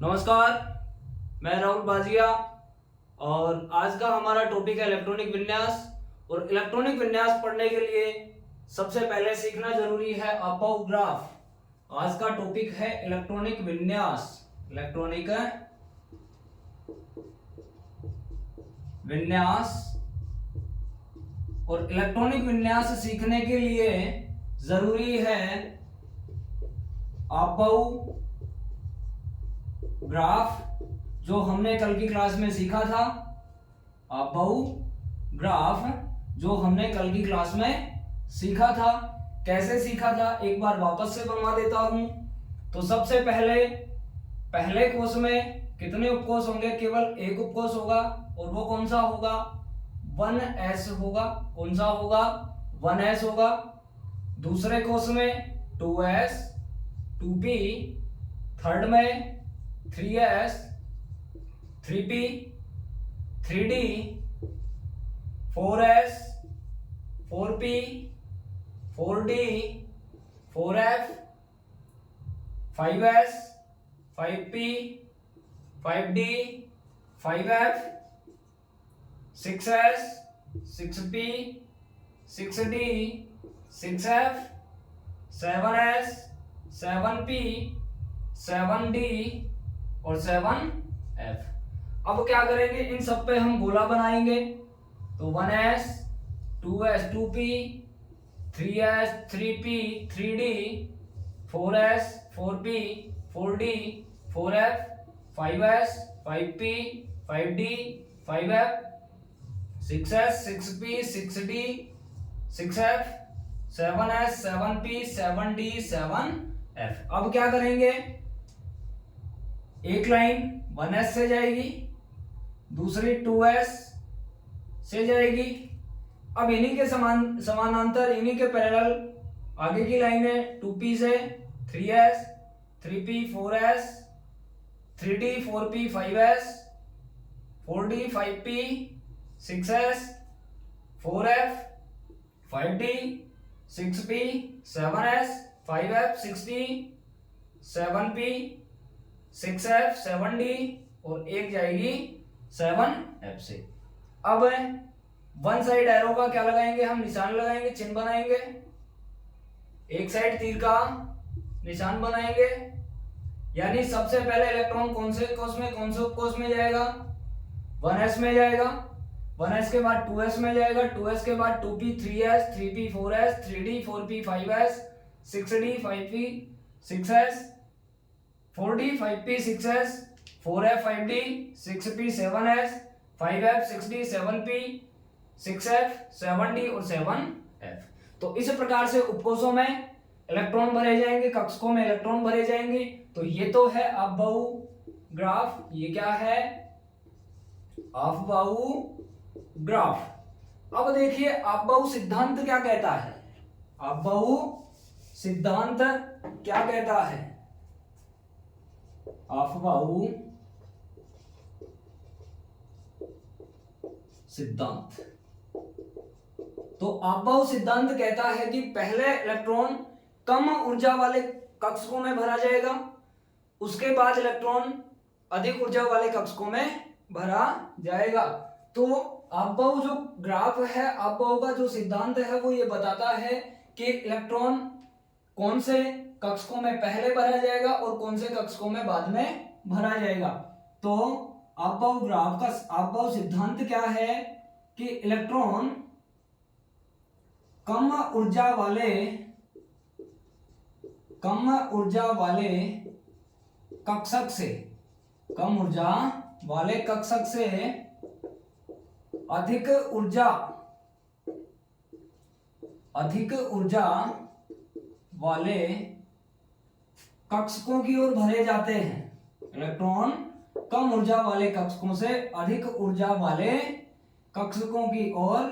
नमस्कार, मैं राहुल बाजिया और आज का हमारा टॉपिक है इलेक्ट्रॉनिक विन्यास। और इलेक्ट्रॉनिक विन्यास पढ़ने के लिए सबसे पहले सीखना जरूरी है अबव ग्राफ। आज का टॉपिक है इलेक्ट्रॉनिक विन्यास। इलेक्ट्रॉनिक विन्यास और इलेक्ट्रॉनिक विन्यास सीखने के लिए जरूरी है अबव ग्राफ, जो हमने कल की क्लास में सीखा था। अबव ग्राफ जो हमने कल की क्लास में सीखा था। कैसे सीखा था एक बार वापस से बनवा देता हूं। तो सबसे पहले कोष में कितने उपकोष होंगे? केवल एक उपकोष होगा और वो कौन सा होगा? 1s होगा। कौन सा होगा? 1s होगा। दूसरे कोष में 2s 2p, थर्ड में 3s 3p 3d, 4s 4p 4d 4f, 5s 5p 5d 5f, 6s 6p 6d 6f, 7s 7p 7d और 7f। अब क्या करेंगे? इन सब पे हम गोला बनाएंगे। तो 1s 2s 2p 3s 3p 3d 4s 4p 4d 4f 5s 5p 5d 5f 6s 6p 6d 6f 7s 7p 7d 7f। अब क्या करेंगे? एक लाइन 1s से जाएगी, दूसरी 2s से जाएगी। अब इन्हीं के समानांतर इन्हीं के पैरेलल आगे की लाइन है 2p से 3s 3p 4s 3d 4p 5s 4d 5p 6s 4f 5d 6p 7s 5f 6d 7p 6f 7d और एक जाएगी 7f से। अब वन साइड एरो का क्या लगाएंगे? हम निशान लगाएंगे, चिन्ह बनाएंगे। एक साइड तीर का निशान बनाएंगे। यानी सबसे पहले इलेक्ट्रॉन कौन से कोष में जाएगा? 1s में जाएगा। 1s के बाद 2s में जाएगा। 2s के बाद 2p 3s 3p 4s 3d 4p 5s 6d 5p 6s 4d 5p 6s 4f 5d 6p 7s 5f 6d 7p 6f 7d और 7f। तो इस प्रकार से उपकोषों में इलेक्ट्रॉन भरे जाएंगे, कक्षकों में इलेक्ट्रॉन भरे जाएंगे। तो ये तो है अबव ग्राफ। ये क्या है? Above graph. अब देखिए अबव सिद्धांत क्या कहता है। अबव सिद्धांत क्या कहता है? अबव सिद्धांत। तो अबव सिद्धांत कहता है कि पहले इलेक्ट्रॉन कम ऊर्जा वाले कक्षकों में भरा जाएगा, उसके बाद इलेक्ट्रॉन अधिक ऊर्जा वाले कक्षकों में भरा जाएगा। तो अबव जो ग्राफ है, अबव का जो सिद्धांत है वो ये बताता है कि इलेक्ट्रॉन कौन से कक्षकों में पहले भरा जाएगा और कौन से कक्षकों में बाद में भरा जाएगा। तो अबव ग्राफ का अबव सिद्धांत क्या है कि इलेक्ट्रॉन कम ऊर्जा वाले कक्षक से अधिक ऊर्जा वाले कक्षकों की ओर भरे जाते हैं। इलेक्ट्रॉन कम ऊर्जा वाले कक्षकों से अधिक ऊर्जा वाले कक्षकों की ओर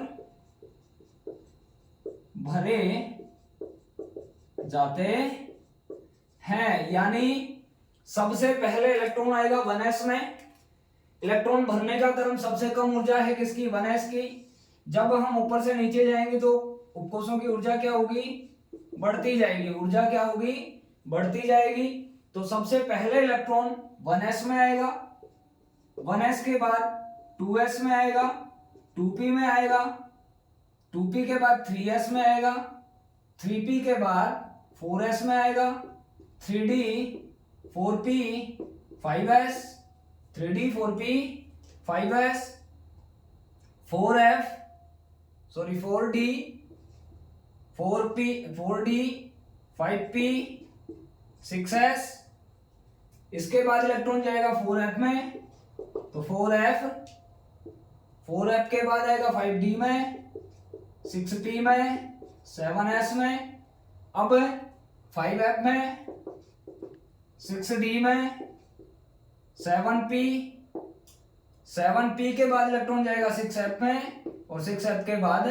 भरे जाते हैं। यानी सबसे पहले इलेक्ट्रॉन आएगा 1s में। इलेक्ट्रॉन भरने का क्रम सबसे कम ऊर्जा है किसकी? 1s की। जब हम ऊपर से नीचे जाएंगे तो उपकोषों की ऊर्जा क्या होगी? बढ़ती जाएगी। ऊर्जा क्या होगी? बढ़ती जाएगी। तो सबसे पहले इलेक्ट्रॉन 1s में आएगा, 1s के बाद 2s में आएगा, 2p में आएगा, 2p के बाद 3s में आएगा, 3p के बाद 4s में आएगा, 3d 4p 5s, 3d 4p 5s, 4f 4d 4p 4d 5p 6s। इसके बाद इलेक्ट्रॉन जाएगा 4f में, तो 4f के बाद आएगा 5d में, 6p में, 7s में, अब 5f में, 6d में, 7p के बाद इलेक्ट्रॉन जाएगा 6f में, और 6f के बाद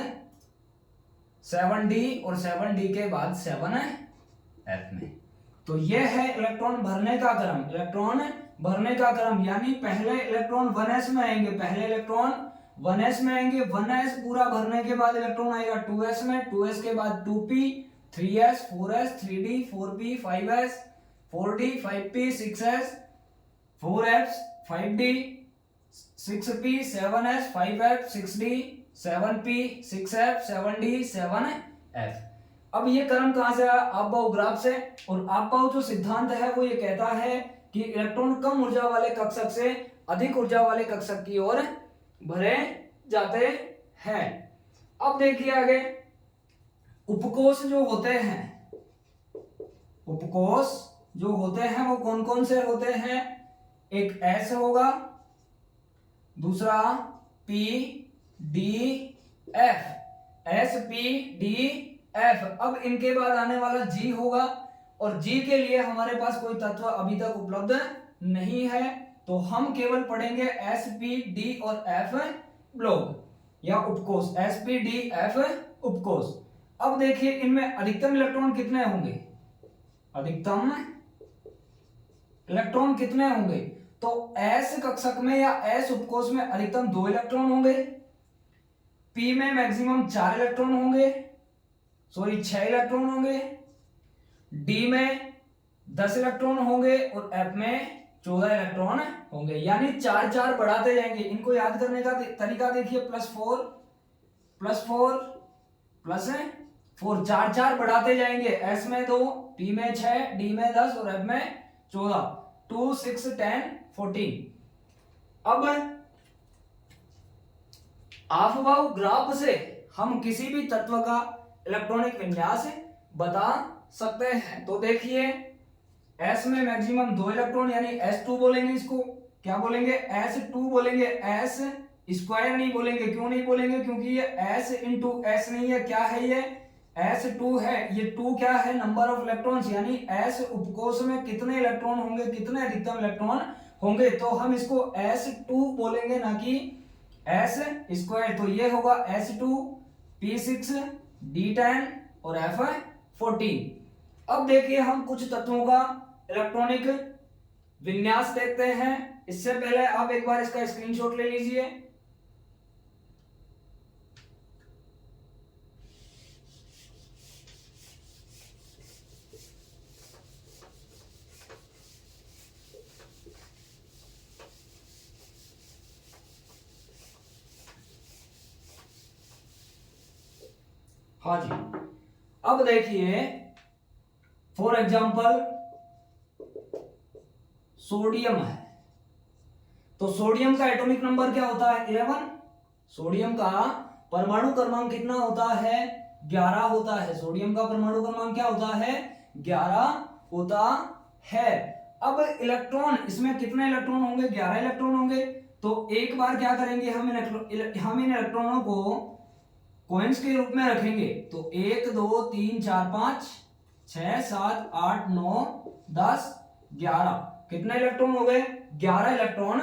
7d, और 7d के बाद 7f में। तो यह है इलेक्ट्रॉन भरने का क्रम, इलेक्ट्रॉन भरने का क्रम। यानी पहले इलेक्ट्रॉन 1s में आएंगे, पहले इलेक्ट्रॉन 1s में आएंगे, 1s पूरा भरने के बाद इलेक्ट्रॉन आएगा 2s में, 2s के बाद 2p 3s 4s 3d 4p 5s 4d 5p 6s 4f 5d 6p 7s 5f 6d 7p 6f 7d 7f। अब ये क्रम कहां से आया? आपबाउ ग्राफ से। और आपबाउ जो सिद्धांत है वो ये कहता है कि इलेक्ट्रॉन कम ऊर्जा वाले कक्षक से अधिक ऊर्जा वाले कक्षक की ओर भरे जाते हैं। अब देखिए आगे, उपकोष जो होते हैं, उपकोष जो होते हैं वो कौन कौन से होते हैं? एक S होगा, दूसरा P D F, S P D F। अब इनके बाद आने वाला G होगा, और G के लिए हमारे पास कोई तत्व अभी तक उपलब्ध नहीं है, तो हम केवल पढ़ेंगे S P D और F ब्लॉक या उपकोष, S P D F उपकोष। अब देखिए इनमें अधिकतम इलेक्ट्रॉन कितने होंगे? अधिकतम इलेक्ट्रॉन कितने होंगे? तो S कक्षक में या S उपकोष में अधिकतम 2 इलेक्ट्रॉन होंगे, P में मैक्सिमम 4 इलेक्ट्रॉन होंगे, 6 इलेक्ट्रॉन होंगे, D में 10 इलेक्ट्रॉन होंगे, और F में 14 इलेक्ट्रॉन होंगे। यानी 4 4 बढ़ाते जाएंगे। इनको याद करने का तरीका देखिए, +4 +4 +4, 4 4 बढ़ाते जाएंगे। S में 2, P में 6, D में 10 और F में 14, 2 6 10 14। अब आपबाउ ग्राफ से हम किसी भी तत्व का इलेक्ट्रॉनिक विन्यास बता सकते हैं। तो देखिए S में मैक्सिमम 2 इलेक्ट्रॉन, यानी S2 बोलेंगे, इसको क्या बोलेंगे? S2 बोलेंगे, S स्क्वायर नहीं बोलेंगे। क्यों नहीं बोलेंगे? क्योंकि ये S इंटू S नहीं है, क्या है ये? S2 है। ये 2 क्या है? नंबर ऑफ इलेक्ट्रॉन्स, यानी S उपकोष में कितने इलेक्ट्रॉन होंगे, कितने अधिकतम इलेक्ट्रॉन होंगे, तो हम इसको S2 बोलेंगे, ना कि S स्क्वायर। तो ये होगा S2 P6 D10 और F14। अब देखिए हम कुछ तत्वों का इलेक्ट्रॉनिक विन्यास देखते हैं। इससे पहले आप एक बार इसका स्क्रीनशॉट ले लीजिए। हाँ जी, अब देखिए फॉर एग्जाम्पल सोडियम है, तो सोडियम का एटॉमिक नंबर क्या होता है? 11। सोडियम का परमाणु क्रमांक कितना होता है? 11 होता है। सोडियम का परमाणु क्रमांक क्या होता है? 11 होता है। अब इलेक्ट्रॉन, इसमें कितने इलेक्ट्रॉन होंगे? 11 इलेक्ट्रॉन होंगे। तो एक बार क्या करेंगे, हम इन इलेक्ट्रॉनों को कॉइन्स के रूप में रखेंगे। तो 1 2 3 4 5 6 7 8 9 10 11, कितने इलेक्ट्रॉन हो गए? 11 इलेक्ट्रॉन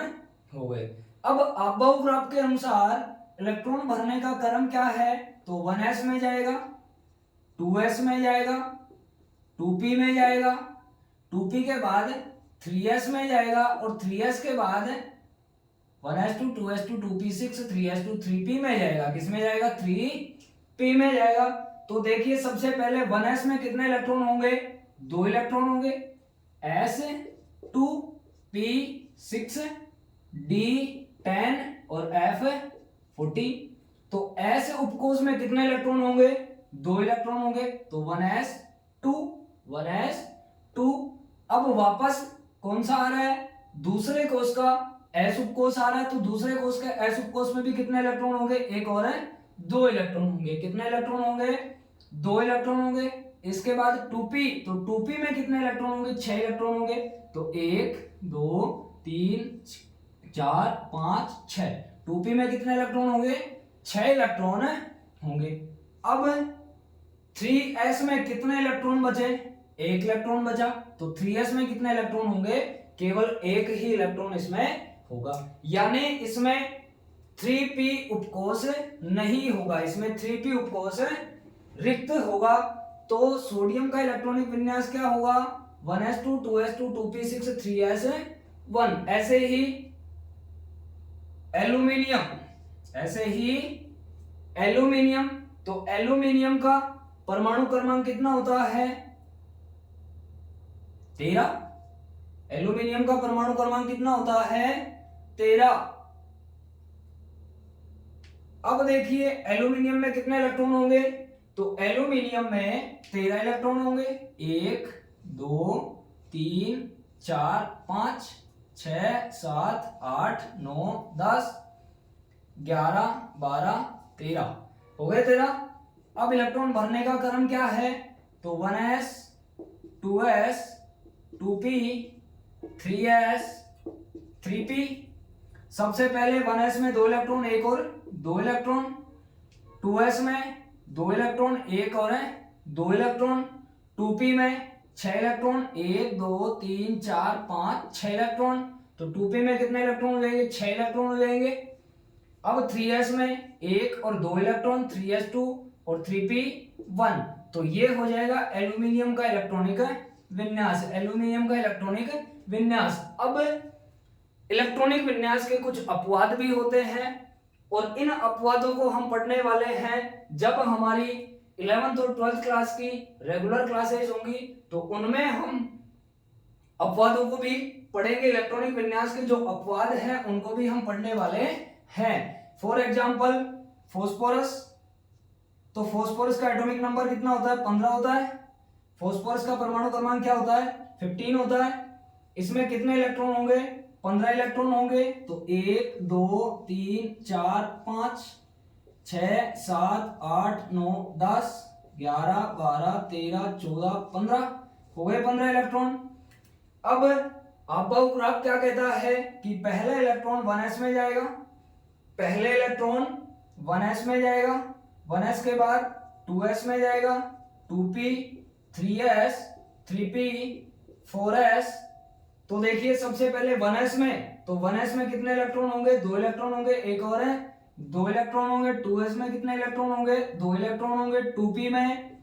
हो गए। अब आपबाउ ग्राफ के अनुसार इलेक्ट्रॉन भरने का क्रम क्या है? तो 1s में जाएगा, 2s में जाएगा, 2p में जाएगा, 2p के बाद 3s में जाएगा, और 3s के बाद 1s2 2s2 2p6 3s2 3p में जाएगा। किस में जाएगा? 3p में जाएगा। तो देखिए सबसे पहले 1s में कितने इलेक्ट्रॉन होंगे? 2 इलेक्ट्रॉन होंगे। S 2 P 6 D 10 और F 14। तो S उपकोष में कितने इलेक्ट्रॉन होंगे? 2 इलेक्ट्रॉन होंगे, तो 1s2। अब वापस कौन सा आ रहा है? दूसरे कोष का S उपकोष आ रहा है, तो दूसरे कोष के S उपकोष में भी कितने इलेक्ट्रॉन होंगे? एक और है, 2 इलेक्ट्रॉन होंगे। कितने इलेक्ट्रॉन होंगे? 2 इलेक्ट्रॉन होंगे। इसके बाद 2p, तो 2p में कितने इलेक्ट्रॉन होंगे? 6 इलेक्ट्रॉन होंगे। तो 1 2 3 4 5 6। 2p में कितने इलेक्ट्रॉन होंगे? 6 इलेक्ट्रॉन होंगे। अब 3s में कितने इलेक्ट्रॉन बचे? 1 इलेक्ट्रॉन बचा। तो 3s में कितने इलेक्ट्रॉन होंगे? केवल एक ही इलेक्ट्रॉन इसमें होगा, यानी इसमें 3p उपकोष नहीं होगा, इसमें 3p उपकोष रिक्त होगा। तो सोडियम का इलेक्ट्रॉनिक विन्यास क्या होगा? 1s2 2s2 2p6 3s1। ऐसे ही एल्यूमिनियम, तो एल्यूमिनियम का परमाणु क्रमांक कितना होता है? 13। एल्यूमिनियम का परमाणु क्रमांक कितना होता है? 13। अब देखिए एल्यूमिनियम में कितने इलेक्ट्रॉन होंगे? तो एल्यूमिनियम में 13 इलेक्ट्रॉन होंगे। 1 2 3 4 5 6 7 8 9 10 11 12 13 हो गए 13। अब इलेक्ट्रॉन भरने का क्रम क्या है? तो 1s 2s 2p 3s 3p। सबसे पहले 1s में 2 इलेक्ट्रॉन, एक और 2 इलेक्ट्रॉन। 2s में 2 इलेक्ट्रॉन, एक और है 2 इलेक्ट्रॉन। 2p में 6 इलेक्ट्रॉन, 1 2 3 4 5 6 इलेक्ट्रॉन। तो 2p में कितने इलेक्ट्रॉन हो जाएंगे? 6 इलेक्ट्रॉन हो जाएंगे। अब 3s में 1 और 2 इलेक्ट्रॉन, 3s2 और 3p1। तो ये हो जाएगा एल्यूमिनियम का इलेक्ट्रॉनिक विन्यास, एल्यूमिनियम का इलेक्ट्रॉनिक विन्यास। अब इलेक्ट्रॉनिक विन्यास के कुछ अपवाद भी होते हैं और इन अपवादों को हम पढ़ने वाले हैं जब हमारी 11th और 12th क्लास की रेगुलर क्लासेस होंगी, तो उनमें हम अपवादों को भी पढ़ेंगे। इलेक्ट्रॉनिक विन्यास के जो अपवाद हैं उनको भी हम पढ़ने वाले हैं। फॉर एग्जाम्पल फॉस्फोरस, तो फॉस्फोरस का एटॉमिक नंबर कितना होता है? 15 होता है। फॉस्फोरस का परमाणु क्रमांक क्या होता है? 15 होता है। इसमें कितने इलेक्ट्रॉन होंगे? 15 इलेक्ट्रॉन होंगे। तो 1 2 3 4 5 6 7 8 9 10 11 12 13 14 15 हो गए 15 इलेक्ट्रॉन। अब अबव ग्राफ क्या कहता है कि पहला इलेक्ट्रॉन 1s में जाएगा, पहले इलेक्ट्रॉन 1s में जाएगा, 1s के बाद 2s में जाएगा, 2p 3s 3p 4s। तो देखिए सबसे पहले 1s में, तो 1s में कितने इलेक्ट्रॉन होंगे? 2 इलेक्ट्रॉन होंगे, एक और है 2 इलेक्ट्रॉन होंगे। 2s में कितने इलेक्ट्रॉन होंगे? 2 इलेक्ट्रॉन होंगे। 2p में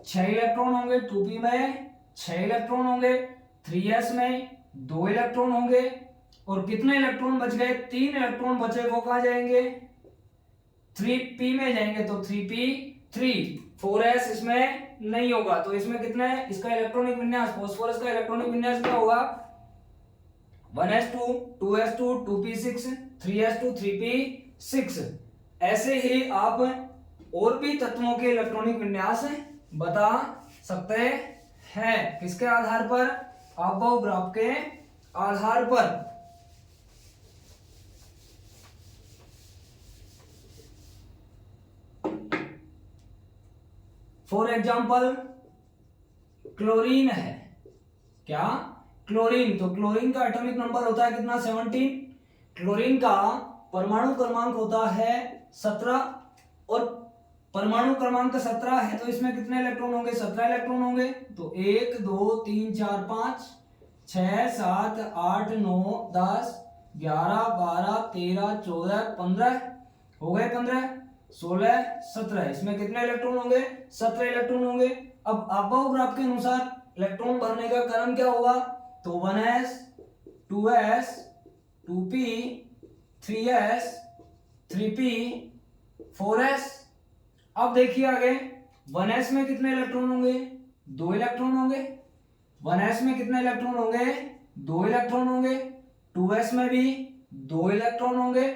6 इलेक्ट्रॉन होंगे, 2p में 6 इलेक्ट्रॉन होंगे। 3s में 2 इलेक्ट्रॉन होंगे और कितने इलेक्ट्रॉन बच गए? 3 इलेक्ट्रॉन बचे, वो कहां जाएंगे? 3p में जाएंगे। तो 3p3 4s इसमें नहीं होगा। तो इसमें कितना है? इसका इलेक्ट्रॉनिक विन्यास, फास्फोरस का इलेक्ट्रॉनिक विन्यास क्या होगा? 1s2 2s2 2p6 3s2 3p6। ऐसे ही आप और भी तत्वों के इलेक्ट्रॉनिक विन्यास बता सकते हैं। किसके आधार पर? अबव ग्राफ के आधार पर। फॉर एग्जाम्पल क्लोरीन है। क्या? क्लोरीन। तो क्लोरीन का एटॉमिक नंबर होता है कितना? 17। क्लोरीन का परमाणु क्रमांक होता है 17 और परमाणु क्रमांक 17 है, तो इसमें कितने इलेक्ट्रॉन होंगे? 17 इलेक्ट्रॉन होंगे। तो 1 2 3 4 5 6 7 8 9 10 11 12 13 14 15 हो गए 15 16 17। इसमें कितने इलेक्ट्रॉन होंगे? 17 इलेक्ट्रॉन होंगे। अब अबव ग्राफ के अनुसार इलेक्ट्रॉन भरने का क्रम क्या होगा? तो 1s 2s 2p 3s 3p 4s। अब देखिए आगे 1s में कितने इलेक्ट्रॉन होंगे? 2 इलेक्ट्रॉन होंगे। 1s में कितने इलेक्ट्रॉन होंगे? 2 इलेक्ट्रॉन होंगे। 2s में भी 2 इलेक्ट्रॉन होंगे।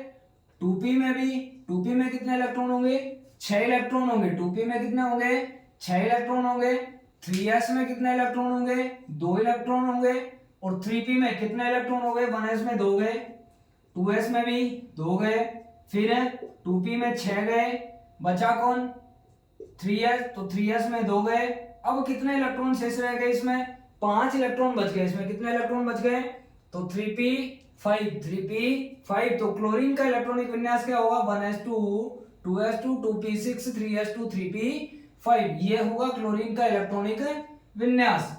2p में भी, 2p में कितने इलेक्ट्रॉन होंगे? 6 इलेक्ट्रॉन होंगे। 2p में कितने होंगे? 6 इलेक्ट्रॉन होंगे। 3s में कितने इलेक्ट्रॉन होंगे? 2 इलेक्ट्रॉन होंगे। और 3p में कितने इलेक्ट्रॉन हो गए? 1s में 2 गए, 2s में भी 2 गए, फिर 2p में 6 गए, बचा कौन? 3s, तो 3s में 2 गए। अब कितने इलेक्ट्रॉन शेष रह गए इसमें? 5 इलेक्ट्रॉन बच गए। इसमें कितने इलेक्ट्रॉन बच गए? तो 3p5, 3p5। तो क्लोरीन का इलेक्ट्रॉनिक विन्यास क्या होगा? 1s2, 2s2, 2p6, 3s2, 3p5। ये होगा क्लोरीन का इलेक्ट्रॉनिक विन्यास।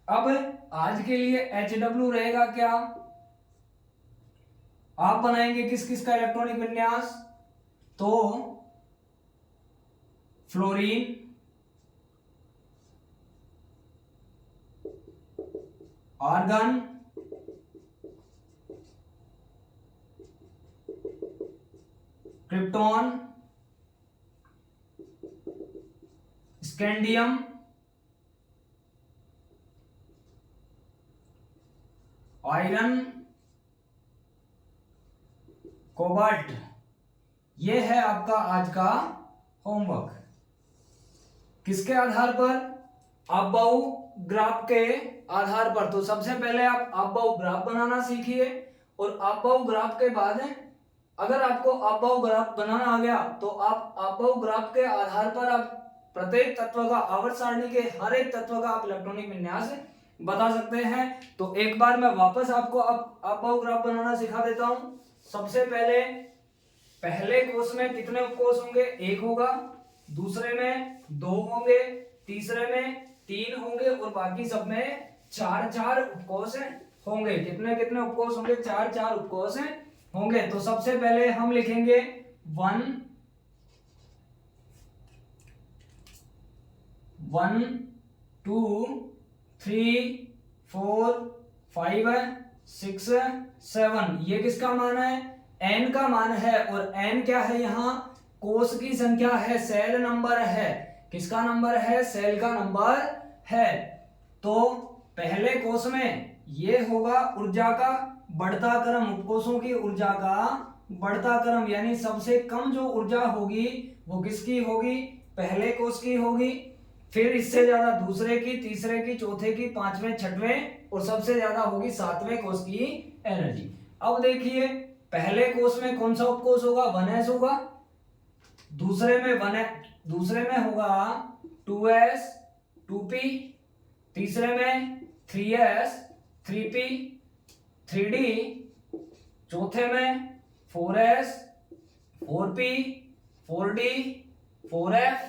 अब आज के लिए HW रहेगा क्या? आप बनाएंगे किस किस का इलेक्ट्रॉनिक विन्यास? तो fluorine, argon, krypton, scandium, iron, cobalt. ये है आपका आज का होमवर्क। किसके आधार पर? अबव ग्राफ के आधार पर। तो सबसे पहले आप अबव ग्राफ बनाना सीखिए, और अबव ग्राफ के बाद अगर आपको अबव ग्राफ बनाना आ गया तो आप अबव ग्राफ के आधार पर आप प्रत्येक तत्व का, आवर्त सारणी के हर एक तत्व का आप इलेक्ट्रॉनिक विन्यास बता सकते हैं। तो एक बार मैं वापस आपको अबव ग्राफ बनाना सिखा देता हूं। सबसे पहले कोष में कितने उपकोष होंगे? 1 होगा, दूसरे में 2 होंगे, तीसरे में 3 होंगे, और बाकी सब में 4 उपकोष होंगे। कितने कितने उपकोष होंगे? 4 उपकोष होंगे। तो सबसे पहले हम लिखेंगे 1 2 3 4 5 6 7। ये किसका मान है? n का मान है। और n क्या है? यहाँ कोष की संख्या है, सेल नंबर है। किसका नंबर है? सेल का नंबर है। तो पहले कोष में ये होगा ऊर्जा का बढ़ता क्रम, उपकोषों की ऊर्जा का बढ़ता क्रम, यानी सबसे कम जो ऊर्जा होगी वो किसकी होगी? पहले कोष की होगी। फिर इससे ज्यादा दूसरे की, तीसरे की, चौथे की, पांचवें, छठवें, और सबसे ज्यादा होगी 7वें कोष की एनर्जी। अब देखिए पहले कोष में कौन सा उपकोष होगा? 1s होगा। दूसरे में होगा 2s 2p, तीसरे में 3s 3p 3d, चौथे में 4s 4p 4d 4f,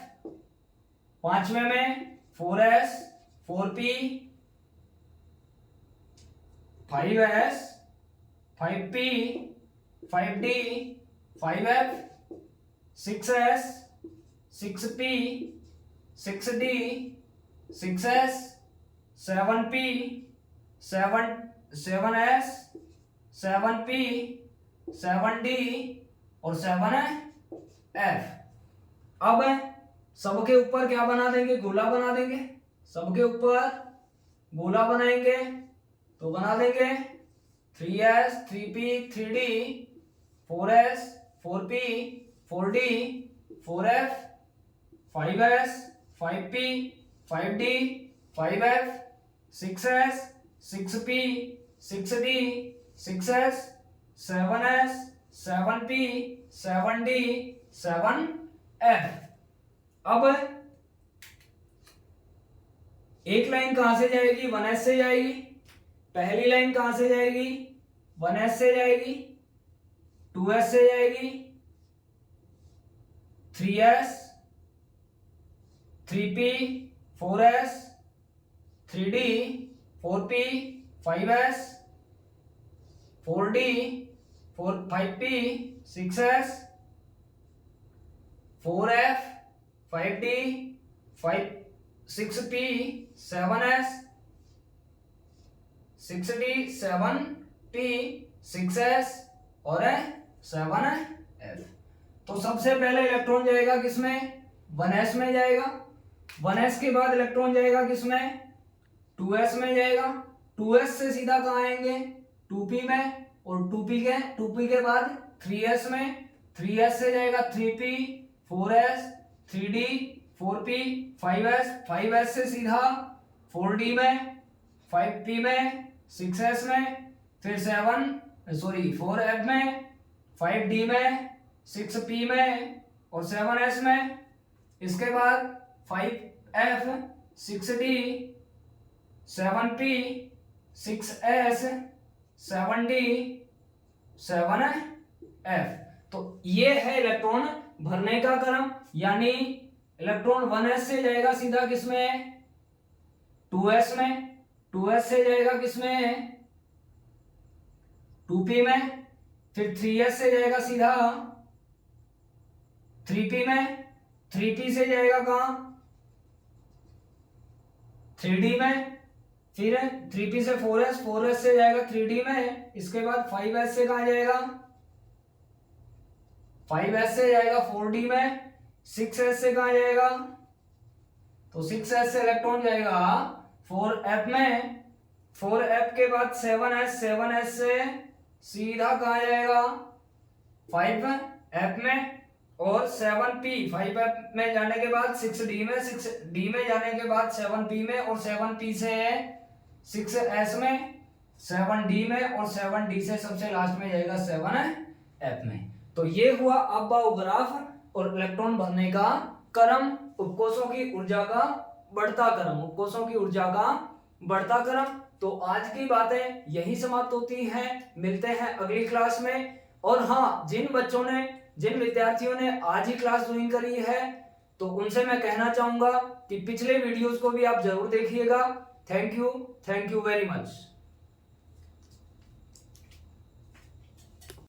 पांचवें में 4s 4p 5s 5p 5d 5f, 6s 6p 6d 6s, 7p 7s 7p 7d और 7f। अब सबके ऊपर क्या बना देंगे? गोला बना देंगे। सबके ऊपर गोला बनाएंगे तो बना देंगे 3s 3p 3d 4s 4p 4d 4f 5s 5p 5d 5f 6s 6p 6d 6s 7s 7p 7d 7f। अब एक लाइन कहां से जाएगी? 1s से जाएगी। पहली लाइन कहां से जाएगी? 1s से जाएगी, 2s से जाएगी, 3s 3p 4s 3d 4p 5s 4d 5p 6s 4f 5d 6p 7s 6d 7p 6s और 7f। तो सबसे पहले इलेक्ट्रॉन जाएगा किसमें? 1s में जाएगा। 1s के बाद इलेक्ट्रॉन जाएगा किसमें? 2s में जाएगा, 2s से सीधा कहाँ आएंगे 2p में, और 2p के बाद 3s में, 3s से जाएगा 3p, 4s, 3d, 4p, 5s, 5s से सीधा 4d में, 5p में, 6s में, फिर 4f में, 5d में, 6p में और 7s में। इसके बाद 5f, 6d, 7p, 6s, 7d, 7f। तो ये है इलेक्ट्रॉन भरने का क्रम, यानी इलेक्ट्रॉन 1s से जाएगा सीधा किसमें 2s में, 2s से जाएगा किसमें 2p में, फिर 3s से जाएगा सीधा 3p में, 3p से जाएगा कहां 3d में, फिर 3p से 4s, 4s से जाएगा 3d में। इसके बाद 5s से कहां जाएगा 5s से जाएगा 4d में, 6s से कहां जाएगा तो 6s से इलेक्ट्रॉन जाएगा 4f में, 4f के बाद 7s, 7s से सीधा कहां जाएगा 5f में, और 7p 5f में जाने के बाद 6d में, 6d में जाने के बाद 7p में, और 7p से 6s में, 7d में, और 7d से सबसे लास्ट में जाएगा 7f में। तो ये हुआ अब्बाऊ ग्राफ और इलेक्ट्रॉन भरने का क्रम, उपकोषों की ऊर्जा का बढ़ता क्रम, उपकोषों की ऊर्जा का बढ़ता क्रम। तो आज की बातें यही समाप्त होती हैं, मिलते हैं अगली क्लास में। और हाँ, जिन विद्यार्थियों ने आज ही क्लास ज्वाइन करी है तो उनसे मैं कहना चाहूंगा कि पिछले वीडियोस को भी आप जरूर देखिएगा। Thank you very much.